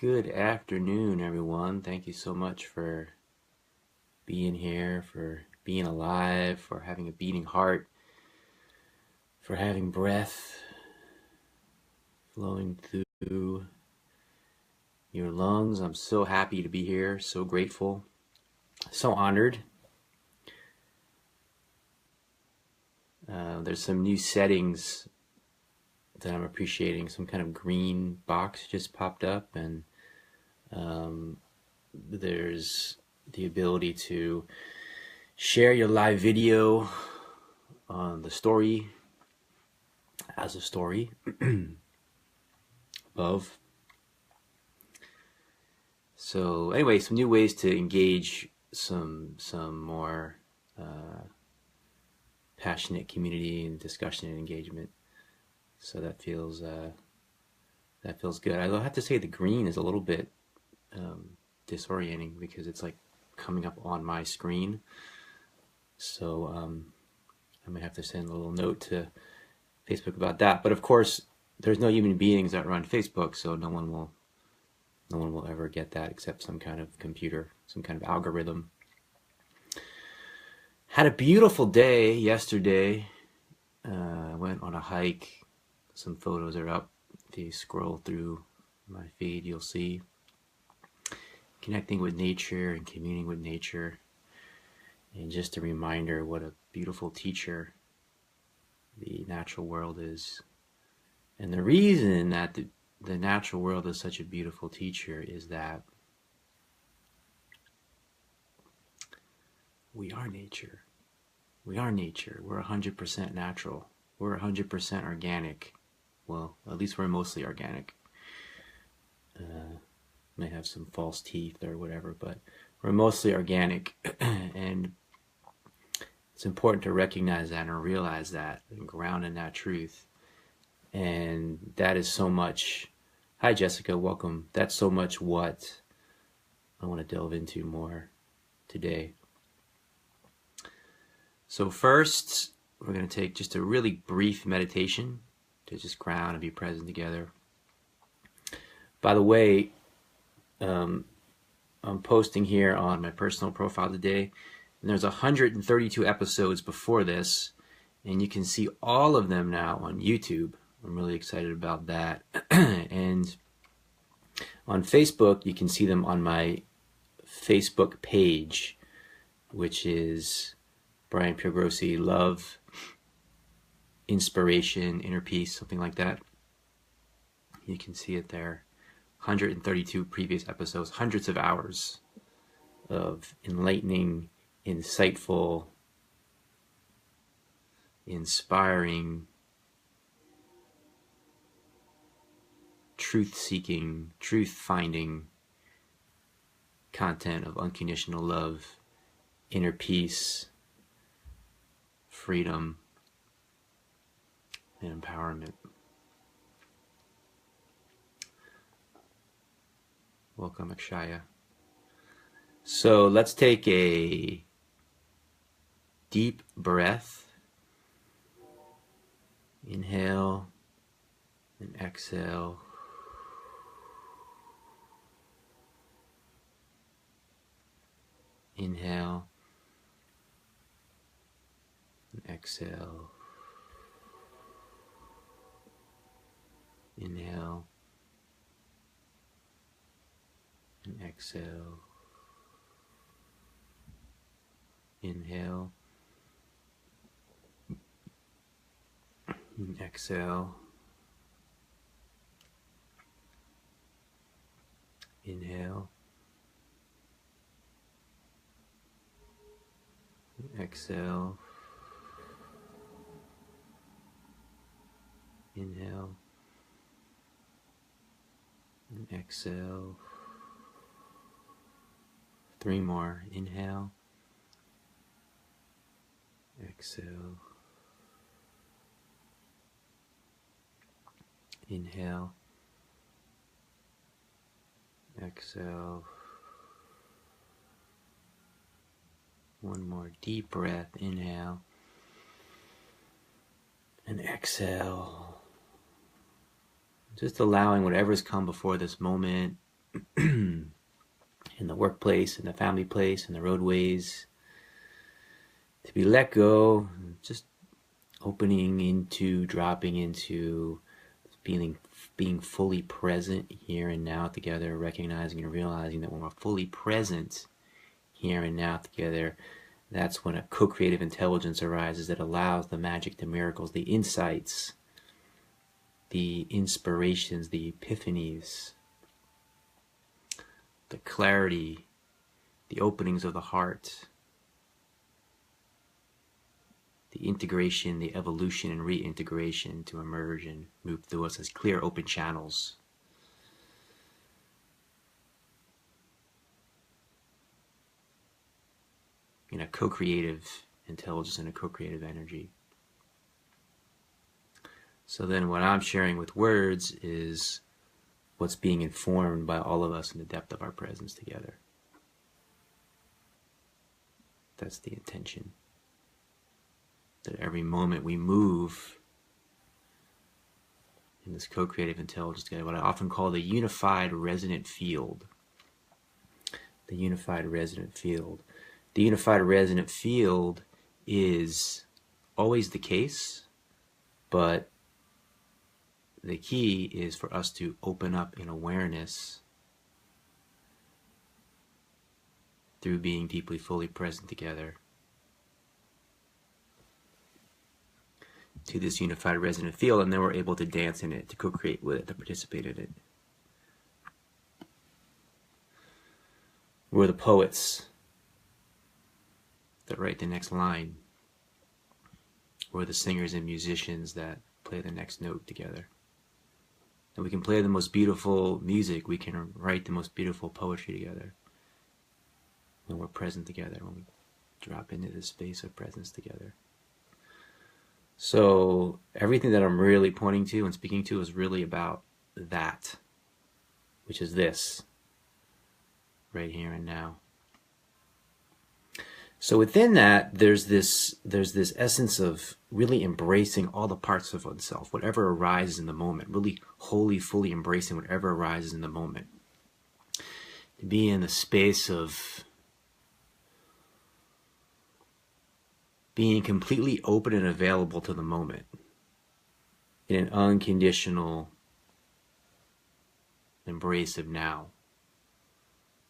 Good afternoon, everyone. Thank you so much for being here, for being alive, for having a beating heart, for having breath flowing through your lungs. I'm so happy to be here, so grateful, so honored. There's some new settings that I'm appreciating. Some kind of green box just popped up, and there's the ability to share your live video on the story as a story above. So anyway, some new ways to engage some more passionate community and discussion and engagement. So that feels good. I have to say the green is a little bit disorienting because it's like coming up on my screen. So I might have to send a little note to Facebook about that. But of course, there's no human beings that run Facebook, so no one will ever get that except some kind of computer, some kind of algorithm. Had a beautiful day yesterday. Went on a hike. Some photos are up. If you scroll through my feed, you'll see. Connecting with nature and communing with nature. And just a reminder what a beautiful teacher the natural world is. And the reason that the natural world is such a beautiful teacher is that we are nature. We are nature. We're 100% natural. We're 100% organic. Well, at least we're mostly organic. May have some false teeth or whatever, but we're mostly organic. And it's important to recognize that and realize that and ground in that truth. And that is so much. Hi, Jessica. Welcome. That's so much what I want to delve into more today. So first, we're going to take just a really brief meditation to just ground and be present together. By the way, I'm posting here on my personal profile today, and there's 132 episodes before this, and you can see all of them now on YouTube. I'm really excited about that. And on Facebook, you can see them on my Facebook page, which is Brian Piergrossi, Love, Inspiration, Inner Peace, something like that. You can see it there. 132 previous episodes, hundreds of hours of enlightening, insightful, inspiring, truth-seeking, truth-finding content of unconditional love, inner peace, freedom, and empowerment. Welcome, Akshaya. So let's take a deep breath. Inhale and exhale. Inhale and exhale. Inhale and exhale. Inhale and exhale. Inhale. Exhale. Inhale. And exhale. 3 more. Inhale. Exhale. Inhale. Exhale. 1 more deep breath. Inhale. And exhale. Just allowing whatever's come before this moment in the workplace, in the family place, in the roadways, to be let go, just opening into, dropping into, being fully present here and now together, recognizing and realizing that when we're fully present here and now together, that's when a co-creative intelligence arises that allows the magic, the miracles, the insights, the inspirations, the epiphanies, the clarity, the openings of the heart, the integration, the evolution and reintegration to emerge and move through us as clear, open channels. In a co-creative intelligence and a co-creative energy. So then what I'm sharing with words is what's being informed by all of us in the depth of our presence together. That's the intention. That every moment we move in this co-creative intelligence together, what I often call the unified resonant field. The unified resonant field. The unified resonant field is always the case, but the key is for us to open up in awareness through being deeply, fully present together to this unified resonant field, and then we're able to dance in it, to co-create with it, to participate in it. We're the poets that write the next line. We're the singers and musicians that play the next note together. And we can play the most beautiful music, we can write the most beautiful poetry together when we're present together, when we drop into this space of presence together. So everything that I'm really pointing to and speaking to is really about that, which is this, right here and now. So within that, there's this essence of really embracing all the parts of oneself, whatever arises in the moment, really wholly, fully embracing whatever arises in the moment. To be in the space of being completely open and available to the moment in an unconditional embrace of now,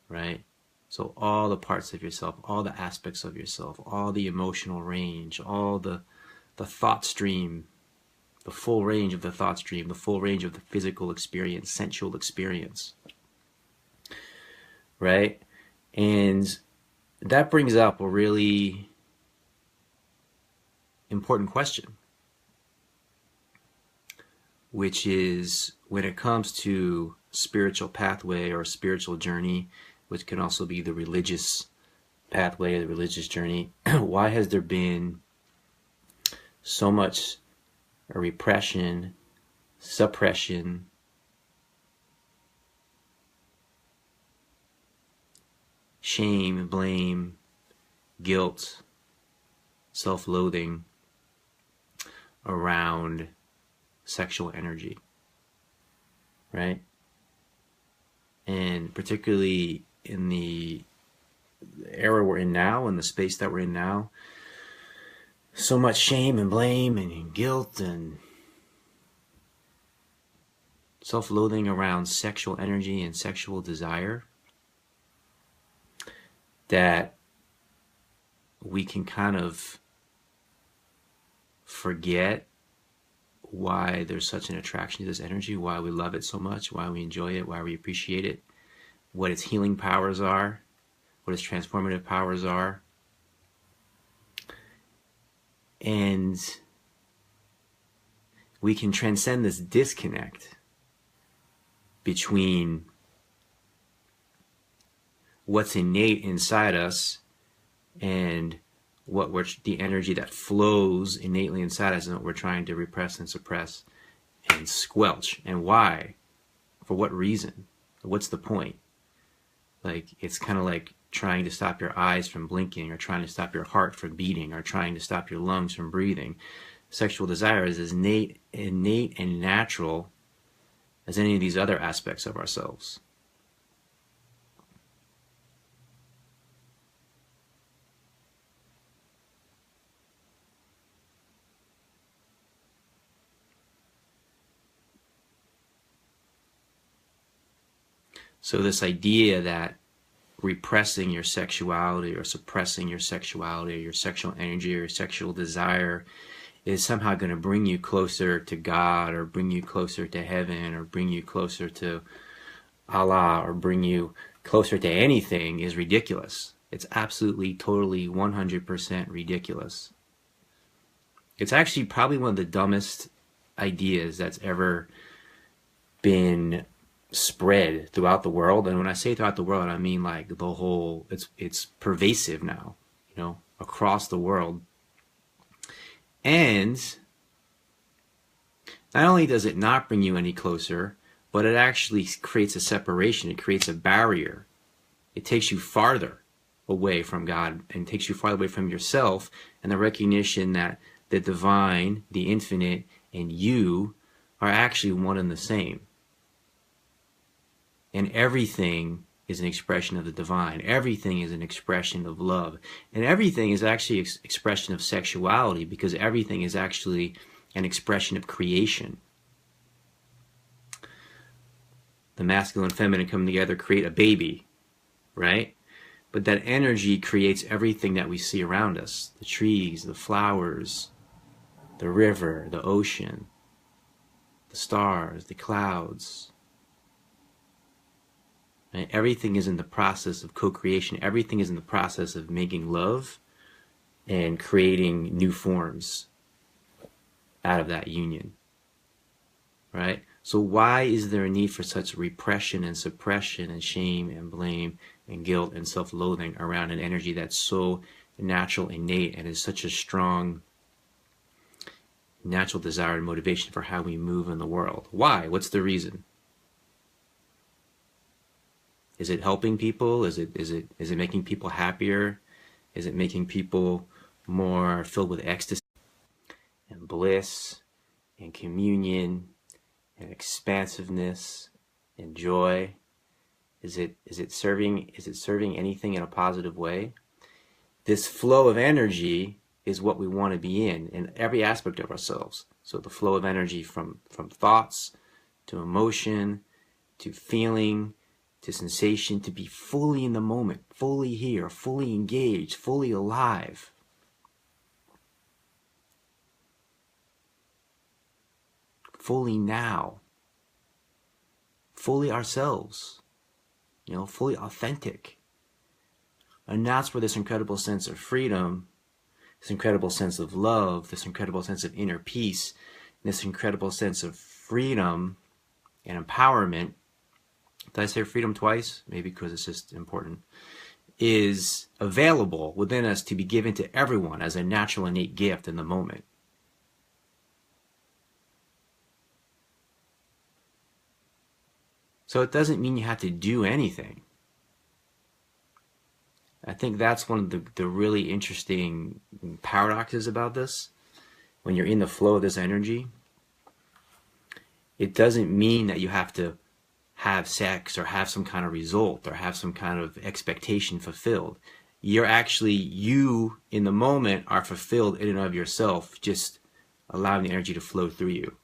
right? So all the parts of yourself, all the aspects of yourself, all the emotional range, all the thought stream, the full range of the thought stream, the full range of the physical experience, sensual experience, right? And that brings up a really important question, which is when it comes to spiritual pathway or spiritual journey, which can also be the religious pathway, the religious journey, why has there been so much repression, suppression, shame, blame, guilt, self-loathing around sexual energy, right? And particularly in the era we're in now, in the space that we're in now, so much shame and blame and guilt and self-loathing around sexual energy and sexual desire that we can kind of forget why there's such an attraction to this energy, why we love it so much, why we enjoy it, why we appreciate it, what its healing powers are, what its transformative powers are. And we can transcend this disconnect between what's innate inside us and the energy that flows innately inside us and what we're trying to repress and suppress and squelch. And why? For what reason? What's the point? Like, it's kind of like trying to stop your eyes from blinking, or trying to stop your heart from beating, or trying to stop your lungs from breathing. Sexual desire is as innate and natural as any of these other aspects of ourselves. So this idea that repressing your sexuality or suppressing your sexuality or your sexual energy or your sexual desire is somehow going to bring you closer to God or bring you closer to heaven or bring you closer to Allah or bring you closer to anything is ridiculous. It's absolutely, totally, 100% ridiculous. It's actually probably one of the dumbest ideas that's ever been spread throughout the world. And when I say throughout the world, I mean like the whole, it's pervasive now, you know, across the world. And not only does it not bring you any closer, but it actually creates a separation. It creates a barrier. It takes you farther away from God and takes you farther away from yourself and the recognition that the divine, the infinite, and you are actually one and the same. And everything is an expression of the divine. Everything is an expression of love. And everything is actually an expression of sexuality, because everything is actually an expression of creation. The masculine and feminine come together, create a baby, right? But that energy creates everything that we see around us. The trees, the flowers, the river, the ocean, the stars, the clouds. Right? Everything is in the process of co-creation. Everything is in the process of making love and creating new forms out of that union. Right? So why is there a need for such repression and suppression and shame and blame and guilt and self-loathing around an energy that's so natural, innate, and is such a strong natural desire and motivation for how we move in the world? Why? What's the reason? Is it helping people? Is it making people happier? Is it making people more filled with ecstasy and bliss and communion and expansiveness and joy? Is it serving anything in a positive way? This flow of energy is what we want to be in every aspect of ourselves. So the flow of energy from thoughts to emotion to feeling to sensation, to be fully in the moment, fully here, fully engaged, fully alive. Fully now. Fully ourselves. You know, fully authentic. And that's where this incredible sense of freedom, this incredible sense of love, this incredible sense of inner peace, this incredible sense of freedom and empowerment, did I say freedom twice? Maybe because it's just important, is available within us to be given to everyone as a natural innate gift in the moment. So it doesn't mean you have to do anything. I think that's one of the really interesting paradoxes about this. When you're in the flow of this energy, it doesn't mean that you have to have sex or have some kind of result or have some kind of expectation fulfilled. You're actually, you in the moment are fulfilled in and of yourself, just allowing the energy to flow through you.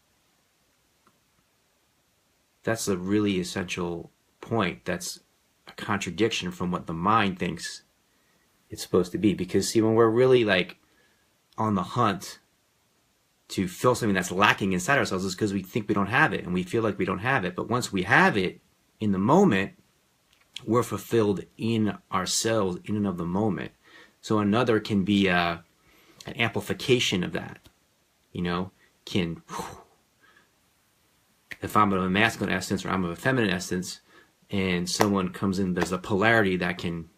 That's a really essential point. That's a contradiction from what the mind thinks it's supposed to be. Because see, when we're really like on the hunt to fill something that's lacking inside ourselves, is because we think we don't have it and we feel like we don't have it. But once we have it in the moment, we're fulfilled in ourselves in and of the moment. So another can be an amplification of that. You know, if I'm of a masculine essence or I'm of a feminine essence, and someone comes in, there's a polarity that can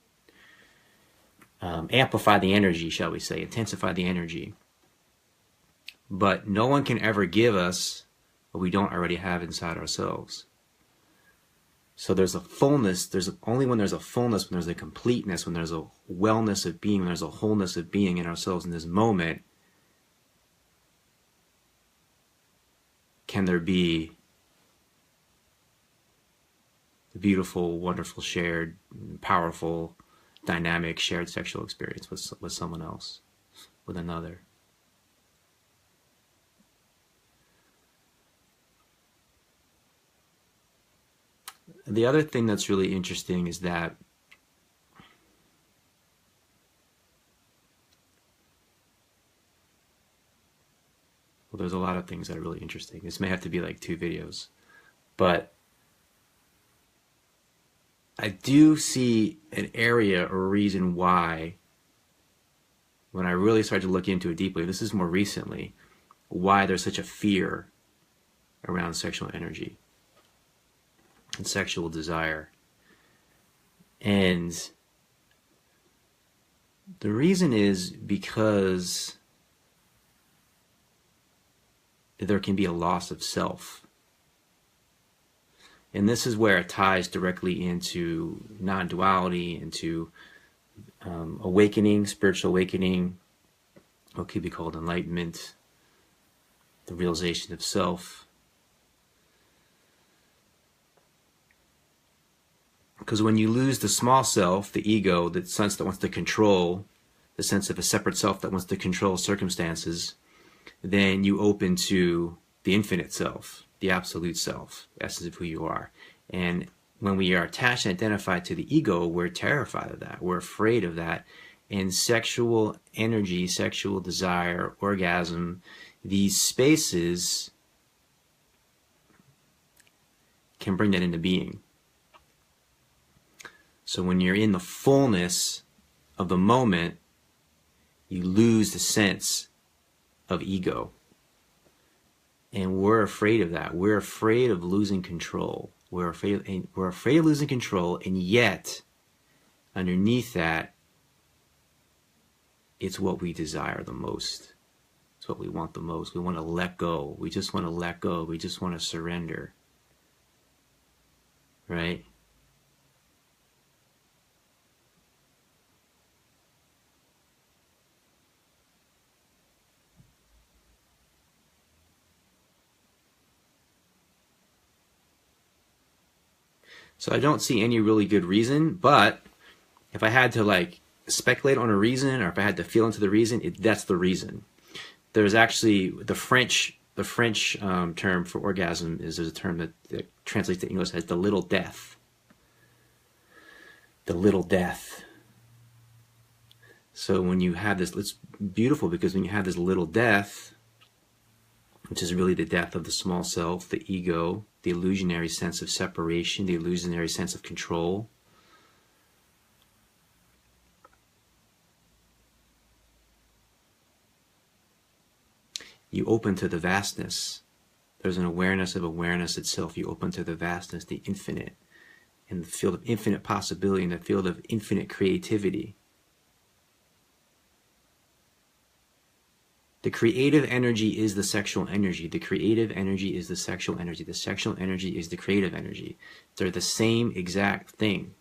amplify the energy, shall we say, intensify the energy. But no one can ever give us what we don't already have inside ourselves. So there's a fullness, there's only when there's a fullness, when there's a completeness, when there's a wellness of being, when there's a wholeness of being in ourselves in this moment, can there be the beautiful, wonderful, shared, powerful, dynamic, shared sexual experience with someone else, with another. the other thing that's really interesting is that well, there's a lot of things that are really interesting. This may have to be like 2 videos, but I do see an area or reason why, when I really started to look into it deeply, this is more recently, why there's such a fear around sexual energy and sexual desire. And the reason is because there can be a loss of self. And this is where it ties directly into non-duality, into awakening, spiritual awakening, what could be called enlightenment, the realization of self. Because when you lose the small self, the ego, the sense that wants to control, the sense of a separate self that wants to control circumstances, then you open to the infinite self, the absolute self, the essence of who you are. And when we are attached and identified to the ego, we're terrified of that. We're afraid of that. And sexual energy, sexual desire, orgasm, these spaces can bring that into being. So when you're in the fullness of the moment, you lose the sense of ego. And we're afraid of that. We're afraid of losing control. We're afraid of losing control, and yet underneath that, it's what we desire the most. It's what we want the most. We want to let go. We just want to let go. We just want to surrender. Right? So I don't see any really good reason, but if I had to like speculate on a reason, or if I had to feel into the reason, that's the reason. There's actually the French term for orgasm is, there's a term that translates to English as the little death. The little death. So when you have this, it's beautiful because when you have this little death, which is really the death of the small self, the ego, the illusionary sense of separation, the illusionary sense of control. You open to the vastness. There's an awareness of awareness itself. You open to the vastness, the infinite, in the field of infinite possibility, in the field of infinite creativity. The creative energy is the sexual energy. The creative energy is the sexual energy. The sexual energy is the creative energy. They're the same exact thing.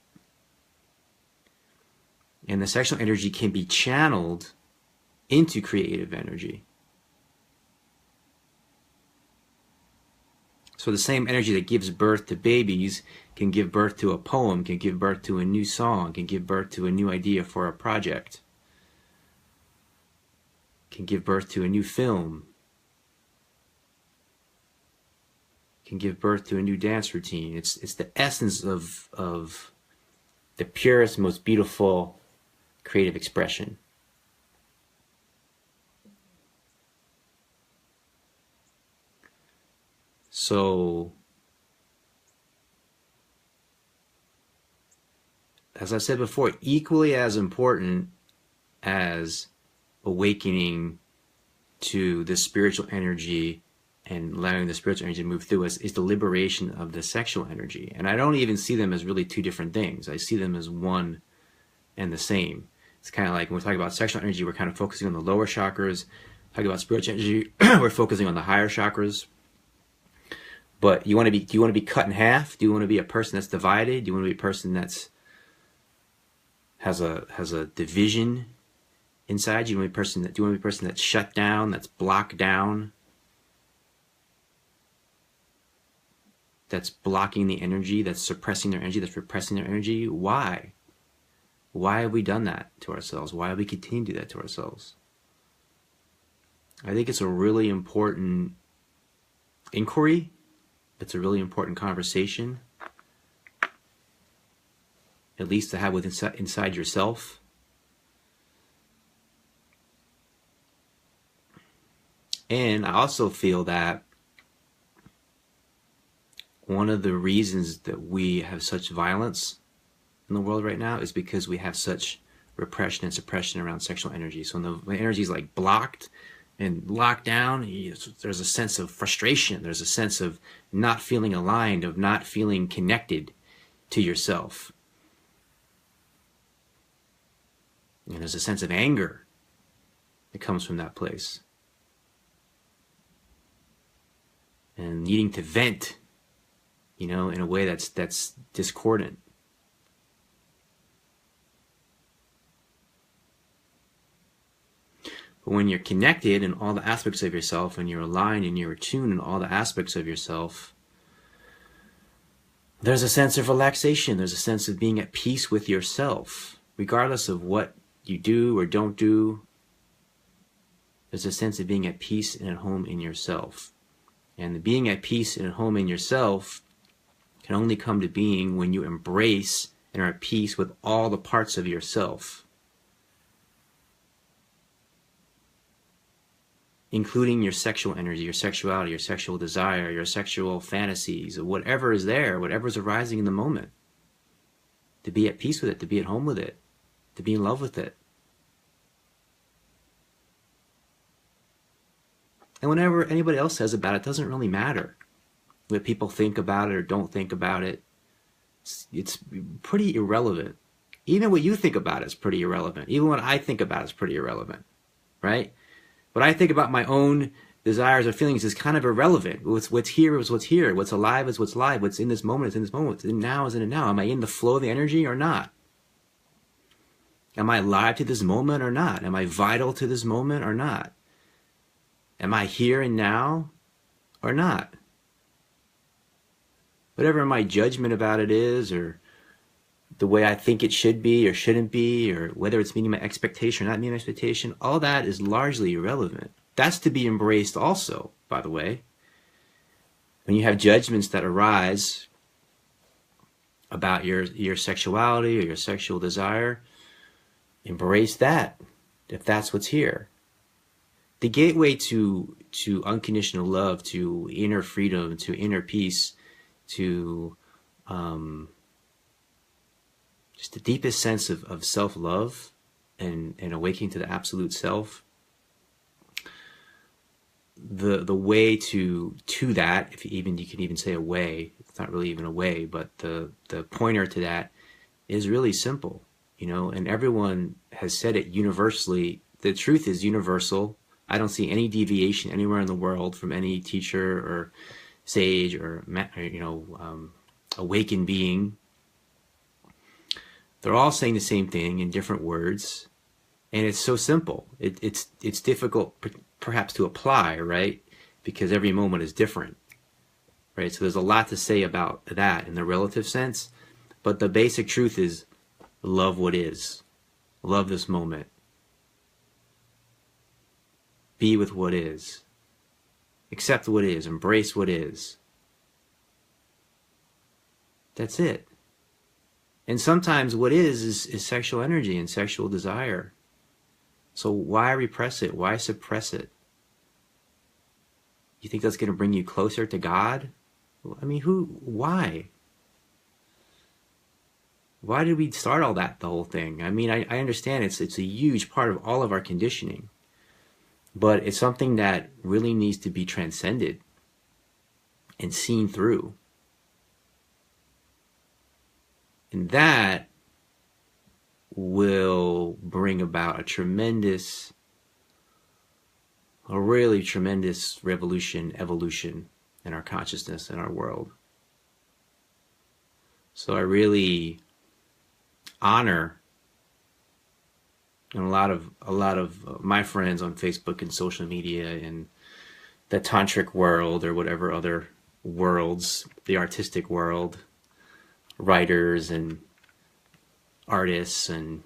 And the sexual energy can be channeled into creative energy. So the same energy that gives birth to babies can give birth to a poem, can give birth to a new song, can give birth to a new idea for a project, can give birth to a new film, can give birth to a new dance routine. It's the essence of the purest, most beautiful creative expression. So, as I said before, equally as important as awakening to the spiritual energy and allowing the spiritual energy to move through us is the liberation of the sexual energy. And I don't even see them as really two different things. I see them as one and the same. It's kind of like when we're talking about sexual energy, we're kind of focusing on the lower chakras. Talking about spiritual energy, we're focusing on the higher chakras. But do you want to be cut in half? Do you want to be a person that's divided? Do you want to be a person that's has a division inside? Do you want to be a person that's shut down, that's blocked down, that's blocking the energy, that's suppressing their energy, that's repressing their energy? Why? Why have we done that to ourselves? Why have we continued to do that to ourselves? I think it's a really important inquiry. It's a really important conversation. at least to have within inside yourself. And I also feel that one of the reasons that we have such violence in the world right now is because we have such repression and suppression around sexual energy. So when the energy is like blocked and locked down, there's a sense of frustration. There's a sense of not feeling aligned, of not feeling connected to yourself. And there's a sense of anger that comes from that place. And needing to vent, in a way that's discordant. But when you're connected in all the aspects of yourself, and you're aligned and you're attuned in all the aspects of yourself, there's a sense of relaxation. There's a sense of being at peace with yourself, regardless of what you do or don't do. There's a sense of being at peace and at home in yourself. And the being at peace and at home in yourself can only come to being when you embrace and are at peace with all the parts of yourself, including your sexual energy, your sexuality, your sexual desire, your sexual fantasies, or whatever is there, whatever's arising in the moment. To be at peace with it, to be at home with it, to be in love with it. And whenever anybody else says about it, doesn't really matter. What people think about it or don't think about it, it's pretty irrelevant. Even what you think about it is pretty irrelevant. Even what I think about it is pretty irrelevant, right? What I think about my own desires or feelings is kind of irrelevant. What's here is what's here. What's alive is what's alive. What's in this moment is in this moment. What's in now is in it now. Am I in the flow of the energy or not? Am I alive to this moment or not? Am I vital to this moment or not? Am I here and now or not? Whatever my judgment about it is, or the way I think it should be or shouldn't be, or whether it's meeting my expectation or not meeting my expectation, all that is largely irrelevant. That's to be embraced also, by the way. When you have judgments that arise about your sexuality or your sexual desire, embrace that, if that's what's here. The gateway to unconditional love, to inner freedom, to inner peace, to just the deepest sense of self-love and awakening to the absolute self. The way to that, if you can even say a way, it's not really even a way, but the pointer to that is really simple, and everyone has said it universally. The truth is universal. I don't see any deviation anywhere in the world from any teacher or sage or awakened being. They're all saying the same thing in different words, and it's so simple. It's difficult perhaps to apply, right? Because every moment is different, right? So there's a lot to say about that in the relative sense, but the basic truth is love what is. Love this moment. Be with what is. Accept what is. Embrace what is. That's it. And sometimes what is sexual energy and sexual desire. So why repress it? Why suppress it? You think that's going to bring you closer to God? I mean, why? Why did we start all that, the whole thing? I mean, I understand it's a huge part of all of our conditioning. But it's something that really needs to be transcended and seen through. And that will bring about a really tremendous evolution in our consciousness, in our world. So I really honor and a lot of my friends on Facebook and social media and the tantric world or whatever other worlds, the artistic world, writers and artists and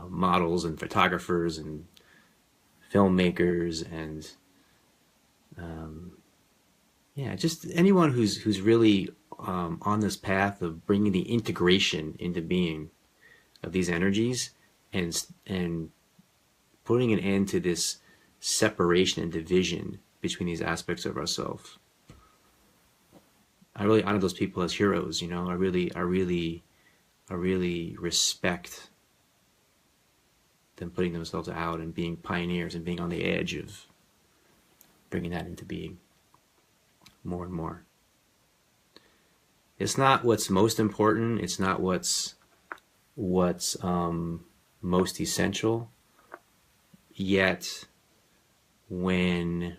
models and photographers and filmmakers and just anyone who's really on this path of bringing the integration into being of these energies, and putting an end to this separation and division between these aspects of ourselves. I really honor those people as heroes. You know, I really respect them putting themselves out and being pioneers and being on the edge of bringing that into being more and more. It's not what's most important. It's not what's most essential. Yet, when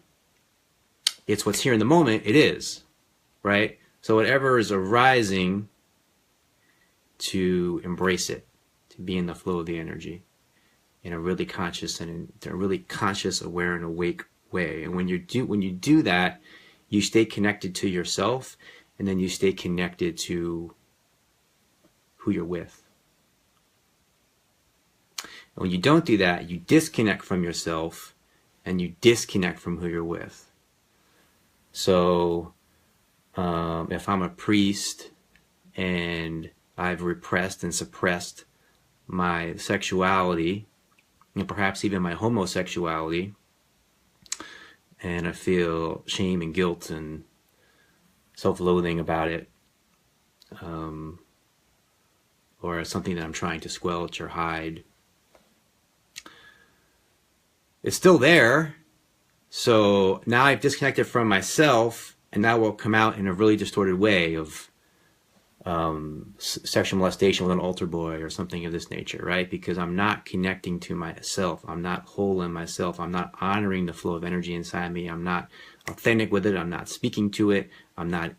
it's what's here in the moment, it is, right? So whatever is arising, to embrace it, to be in the flow of the energy in a really conscious and in a really conscious, aware, and awake way. And when you do that, you stay connected to yourself, and then you stay connected to who you're with. And when you don't do that, you disconnect from yourself, and you disconnect from who you're with. So if I'm a priest and I've repressed and suppressed my sexuality, and perhaps even my homosexuality, and I feel shame and guilt and self-loathing about it, or something that I'm trying to squelch or hide, it's still there. So now I've disconnected from myself, and that will come out in a really distorted way of sexual molestation with an altar boy or something of this nature, right? Because I'm not connecting to myself. I'm not whole in myself. I'm not honoring the flow of energy inside me. I'm not authentic with it. I'm not speaking to it. I'm not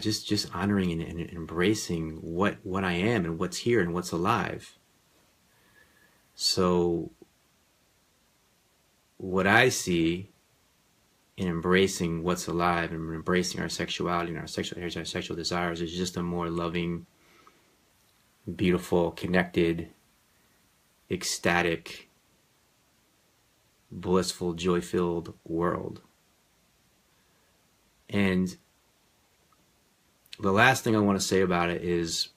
just honoring and embracing what I am and what's here and what's alive. So what I see in embracing what's alive and embracing our sexuality and our sexual urges, our sexual desires, is just a more loving, beautiful, connected, ecstatic, blissful, joy-filled world. And the last thing I want to say about it is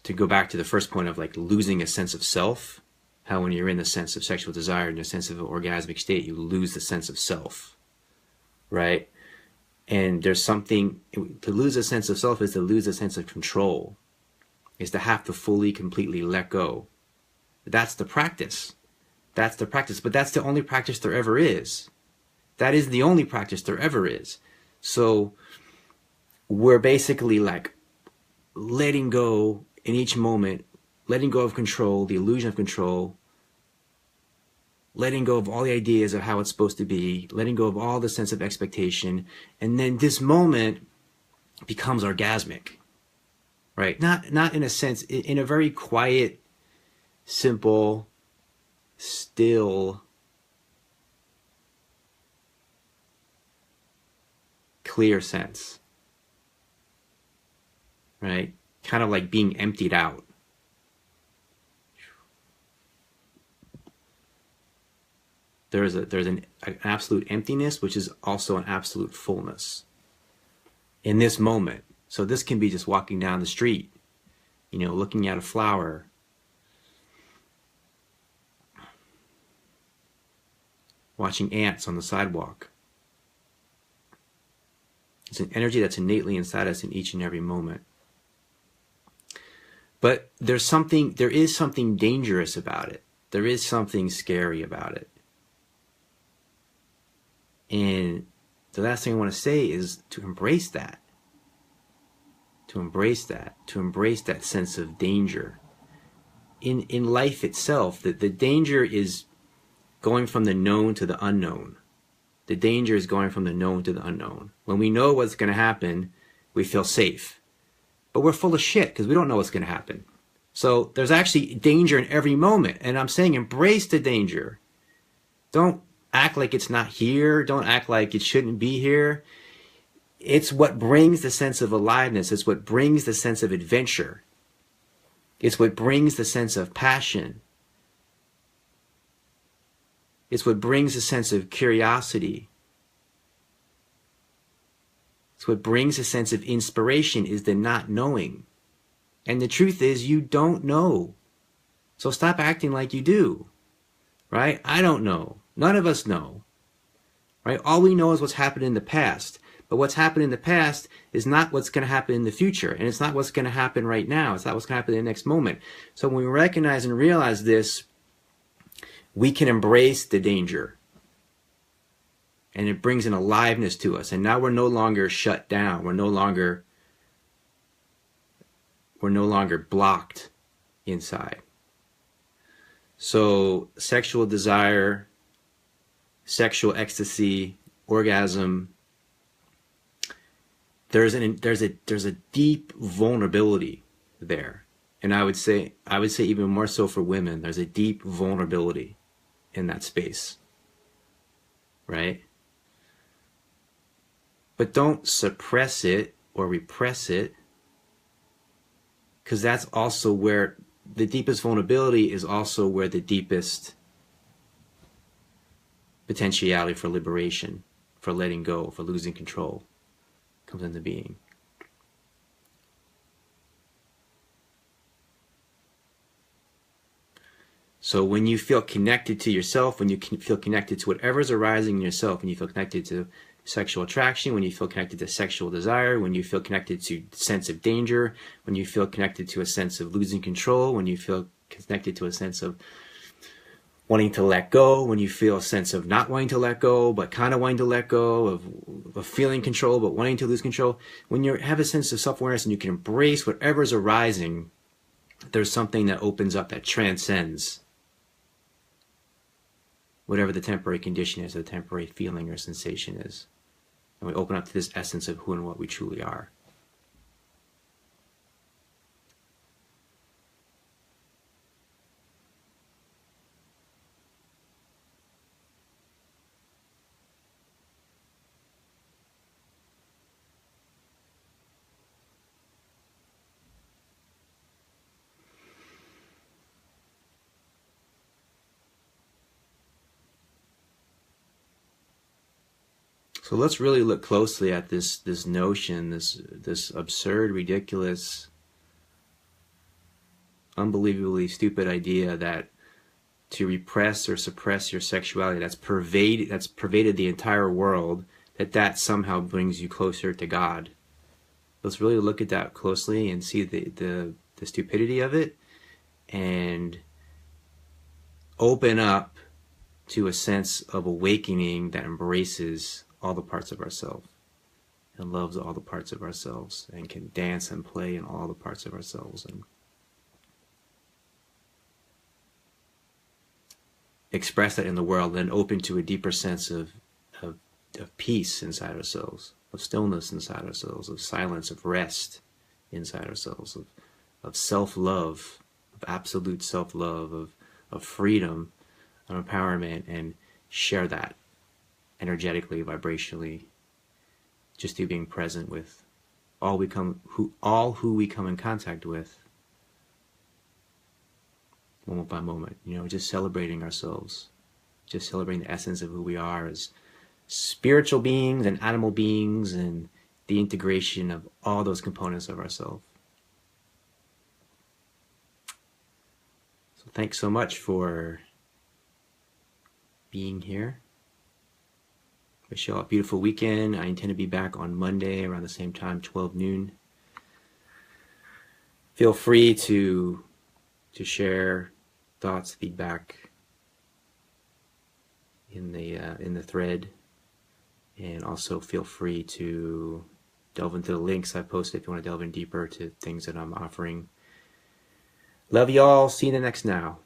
to go back to the first point of like losing a sense of self. How when you're in the sense of sexual desire, in a sense of an orgasmic state, you lose the sense of self, right? And there's something, to lose a sense of self is to lose a sense of control, is to have to fully, completely let go. That's the practice. That's the practice, but that's the only practice there ever is. That is the only practice there ever is. So we're basically like letting go in each moment, letting go of control, the illusion of control, letting go of all the ideas of how it's supposed to be, letting go of all the sense of expectation, and then this moment becomes orgasmic, right? Not in a sense, in a very quiet, simple, still, clear sense, right? Kind of like being emptied out. There's an absolute emptiness, which is also an absolute fullness in this moment. So this can be just walking down the street, you know, looking at a flower, watching ants on the sidewalk. It's an energy that's innately inside us in each and every moment. But there is something dangerous about it. There is something scary about it. And the last thing I want to say is to embrace that. To embrace that sense of danger. In life itself, the danger is going from the known to the unknown. The danger is going from the known to the unknown. When we know what's going to happen, we feel safe. But we're full of shit because we don't know what's going to happen. So there's actually danger in every moment. And I'm saying embrace the danger. Don't act like it's not here. Don't act like it shouldn't be here. It's what brings the sense of aliveness. It's what brings the sense of adventure. It's what brings the sense of passion. It's what brings a sense of curiosity. It's what brings a sense of inspiration, is the not knowing. And the truth is, you don't know. So stop acting like you do, right? I don't know. None of us know, right? All we know is what's happened in the past. But what's happened in the past is not what's going to happen in the future. And it's not what's going to happen right now. It's not what's going to happen in the next moment. So when we recognize and realize this, we can embrace the danger. And it brings an aliveness to us. And now we're no longer shut down. We're no longer blocked inside. So sexual desire, sexual ecstasy, orgasm, there's a deep vulnerability there. And I would say even more so for women, there's a deep vulnerability in that space. Right? But don't suppress it or repress it, because that's also where the deepest vulnerability is, also where the deepest potentiality for liberation, for letting go, for losing control comes into being. So when you feel connected to yourself, when you feel connected to whatever's arising in yourself, when you feel connected to sexual attraction, when you feel connected to sexual desire, when you feel connected to sense of danger, when you feel connected to a sense of losing control, when you feel connected to a sense of wanting to let go, when you feel a sense of not wanting to let go, but kind of wanting to let go, of feeling control, but wanting to lose control, when you have a sense of self-awareness and you can embrace whatever's arising, there's something that opens up, that transcends whatever the temporary condition is, or the temporary feeling or sensation is. And we open up to this essence of who and what we truly are. So let's really look closely at this notion, this absurd, ridiculous, unbelievably stupid idea that to repress or suppress your sexuality that's pervaded the entire world, that somehow brings you closer to God. Let's really look at that closely and see the stupidity of it, and open up to a sense of awakening that embraces all the parts of ourselves and loves all the parts of ourselves and can dance and play in all the parts of ourselves and express that in the world, and open to a deeper sense of peace inside ourselves, of stillness inside ourselves, of silence, of rest inside ourselves, of self-love, of absolute self-love, of freedom, of empowerment, and share that energetically, vibrationally, just through being present with all who we come in contact with, moment by moment. Just celebrating ourselves, just celebrating the essence of who we are as spiritual beings and animal beings, and the integration of all those components of ourselves. So thanks so much for being here. Wish you all a beautiful weekend. I intend to be back on Monday around the same time, 12 noon. Feel free to share thoughts, feedback in the thread, and also feel free to delve into the links I posted if you want to delve in deeper to things that I'm offering. Love y'all. See you in the next now.